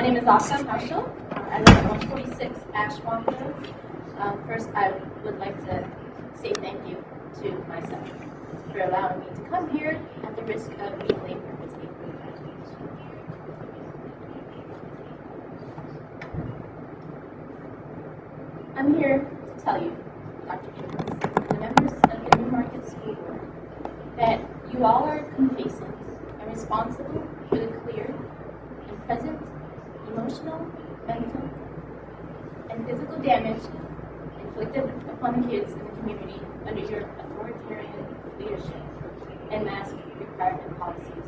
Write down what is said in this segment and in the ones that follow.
name is Asa Marshall. I live at 146 Ashmont Road. First, I would like to say thank you to myself for allowing me to come here at the risk of being late for this April graduation. I'm here to tell you, Dr. Jacobs, and the members of the Newmarket School Board, that you all are complacent and responsible for the clear and present emotional, mental, and physical damage inflicted upon the kids in the community under your authoritarian leadership and mask requirement policies.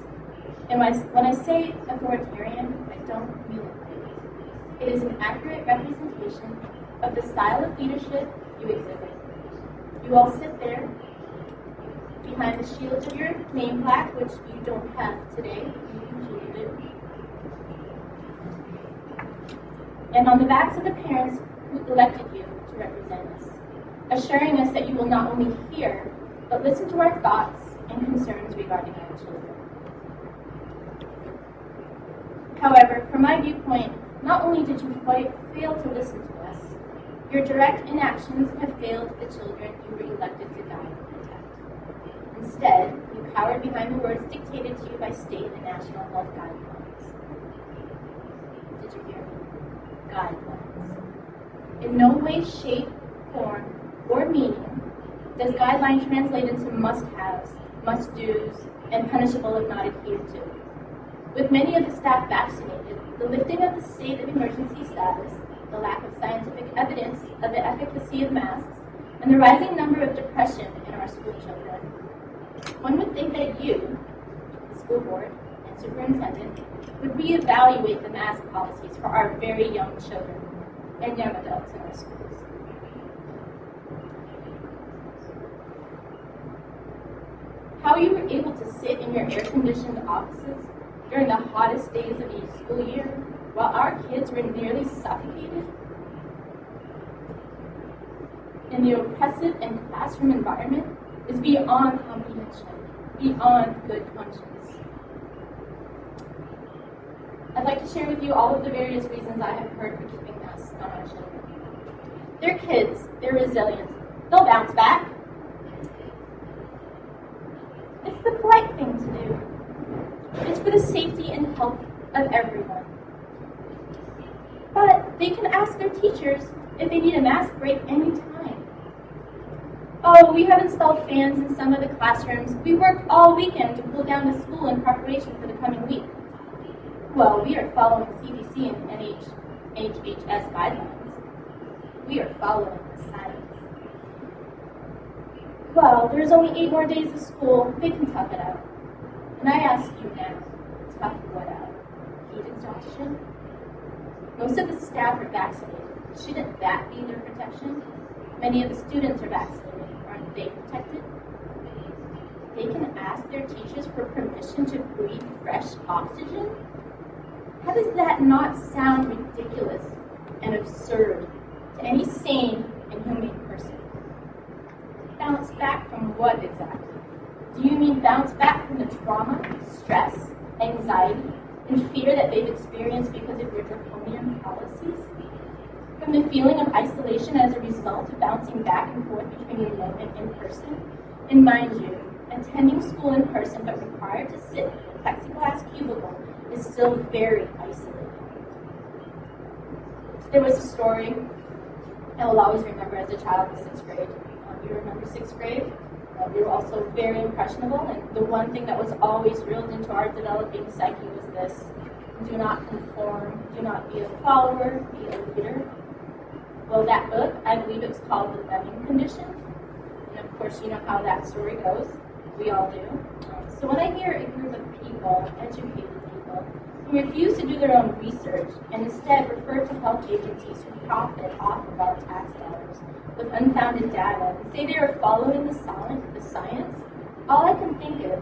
And when I say authoritarian, I don't mean it lightly. It is an accurate representation of the style of leadership you exhibit. You all sit there behind the shields of your name plaque, which you don't have today, you usually do. And on the backs of the parents who elected you to represent us, assuring us that you will not only hear, but listen to our thoughts and concerns regarding our children. However, from my viewpoint, not only did you fail to listen to us, your direct inactions have failed the children you were elected to guide and protect. Instead, you cowered behind the words dictated to you by state and national health guidelines. Did you hear me? Guidelines. In no way, shape, form, or meaning does guideline translate into must-haves, must-dos, and punishable if not adhered to. With many of the staff vaccinated, the lifting of the state of emergency status, the lack of scientific evidence of the efficacy of masks, and the rising number of depression in our school children, one would think that you, the school board, and superintendent, would reevaluate the mask policies for our very young children and young adults in our schools. How you were able to sit in your air-conditioned offices during the hottest days of each school year while our kids were nearly suffocated in the oppressive and classroom environment is beyond comprehension, beyond good conscience. I'd like to share with you all of the various reasons I have heard for keeping masks on our children. They're kids, they're resilient, they'll bounce back. It's the polite thing to do. It's for the safety and health of everyone. But they can ask their teachers if they need a mask break anytime. Oh, we have installed fans in some of the classrooms. We worked all weekend to cool down the school in preparation for the coming week. Well, we are following CDC and NHVOICE guidelines. We are following the science. Well, there's only 8 more days of school. They can tough it out. And I ask you now, tough what out? Heat exhaustion? Most of the staff are vaccinated. Shouldn't that be their protection? Many of the students are vaccinated. Aren't they protected? They can ask their teachers for permission to breathe fresh oxygen? How does that not sound ridiculous and absurd to any sane and humane person? Bounce back from what exactly? Do you mean bounce back from the trauma, stress, anxiety, and fear that they've experienced because of your draconian policies? From the feeling of isolation as a result of bouncing back and forth between remote and in-person? And mind you, attending school in person but required to sit in a plexiglass cubicle is still very isolating. There was a story I will always remember as a child in 6th grade. You remember 6th grade? We were also very impressionable, and the one thing that was always drilled into our developing psyche was this: do not conform, do not be a follower, be a leader. Well, that book, I believe it's called The Lemming Condition, and of course you know how that story goes. We all do. So when I hear a group of people, educated people, who refuse to do their own research and instead refer to health agencies who profit off of our tax dollars with unfounded data and say they are following the science, all I can think of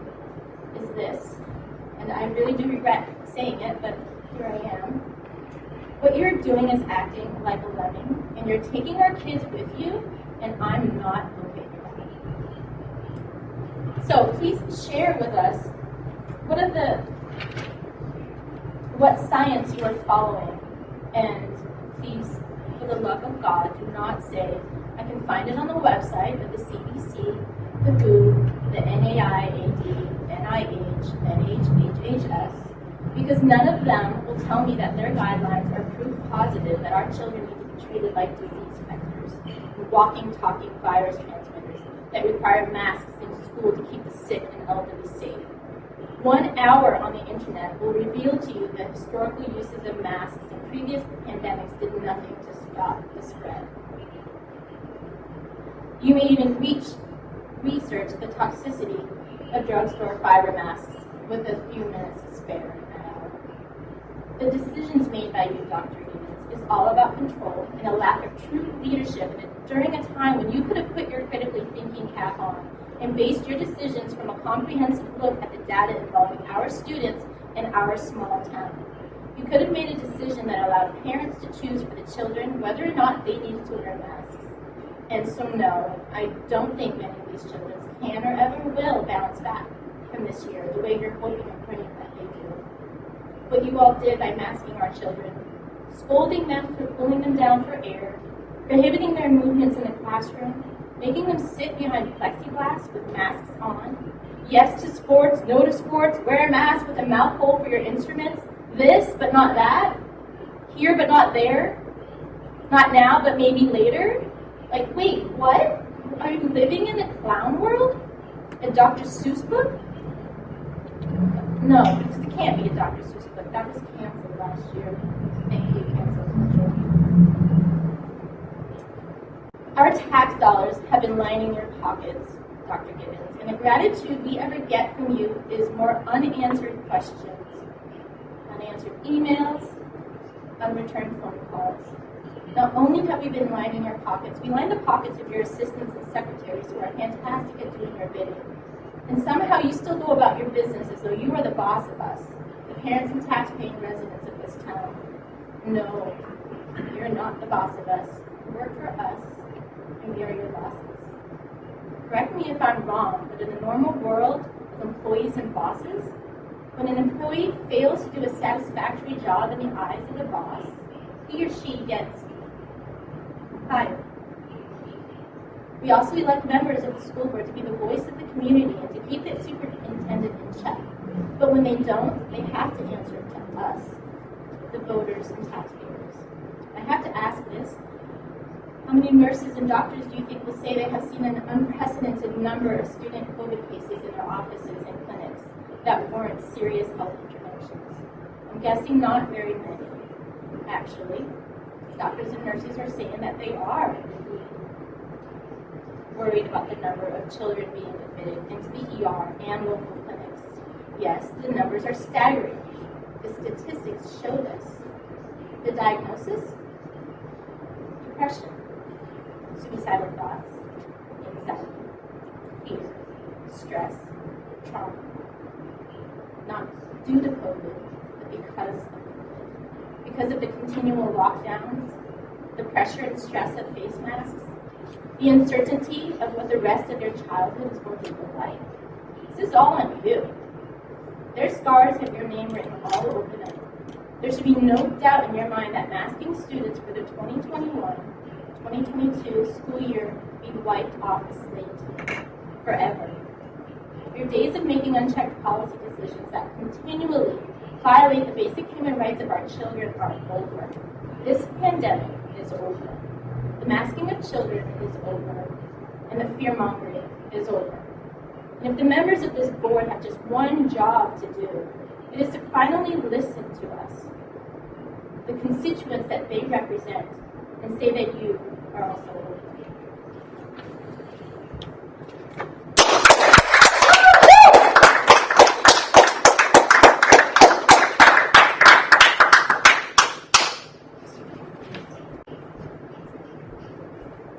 is this, and I really do regret saying it, but here I am. What you're doing is acting like a lemming, and you're taking our kids with you, and I'm not okay with that. So please share with us what what science you are following. And please, for the love of God, do not say, I can find it on the website of the CDC, the WHO, the NAIAD, NIH, NHVOICE, because none of them will tell me that their guidelines are proof positive that our children need to be treated like disease vectors, walking, talking virus transmitters that require masks in school to keep the sick and elderly safe. 1 hour on the internet will reveal to you that historical uses of masks in previous pandemics did nothing to stop the spread. You may even research the toxicity of drugstore fiber masks with a few minutes to spare in an hour. The decisions made by you, Dr. Gibbons, is all about control and a lack of true leadership during a time when you could have put your critically thinking cap on and based your decisions from a comprehensive look at the data involving our students in our small town. You could have made a decision that allowed parents to choose for the children whether or not they needed to wear masks. And so no, I don't think many of these children can or ever will bounce back from this year the way you're hoping and praying that they do. What you all did by masking our children, scolding them for pulling them down for air, prohibiting their movements in the classroom, making them sit behind plexiglass with masks on, yes to sports, no to sports, wear a mask with a mouth hole for your instruments, this but not that, here but not there, not now but maybe later. Like, wait, what? Are you living in a clown world? A Dr. Seuss book? No, because it can't be a Dr. Seuss book. That was canceled last year. Thank you, cancel culture. Our tax dollars have been lining your pockets, Dr. Gibbons, and the gratitude we ever get from you is more unanswered questions, unanswered emails, unreturned phone calls. Not only have we been lining your pockets, we line the pockets of your assistants and secretaries who are fantastic at doing your bidding. And somehow you still go about your business as though you are the boss of us, the parents and tax-paying residents of this town. No, you're not the boss of us. You work for us, and we are your bosses. Correct me if I'm wrong, but in the normal world of employees and bosses, when an employee fails to do a satisfactory job in the eyes of the boss, he or she gets fired. We also elect members of the school board to be the voice of the community and to keep the superintendent in check. But when they don't, they have to answer to us, the voters and taxpayers. I have to ask this. How many nurses and doctors do you think will say they have seen an unprecedented number of student COVID cases in their offices and clinics that warrant serious health interventions? I'm guessing not very many, actually. Doctors and nurses are saying that they are indeed worried about the number of children being admitted into the ER and local clinics. Yes, the numbers are staggering. The statistics show this. The diagnosis? Depression, suicidal thoughts, anxiety, fear, stress, trauma. Not due to COVID, but because of COVID. Because of the continual lockdowns, the pressure and stress of face masks, the uncertainty of what the rest of their childhood is going to look like. This is all on you. Their scars have your name written all over them. There should be no doubt in your mind that masking students for the 2021-2022 school year be wiped off the slate forever. Your days of making unchecked policy decisions that continually violate the basic human rights of our children are over. This pandemic is over. The masking of children is over. And the fear-mongering is over. And if the members of this board have just one job to do, it is to finally listen to us, the constituents that they represent, and say that you are also over.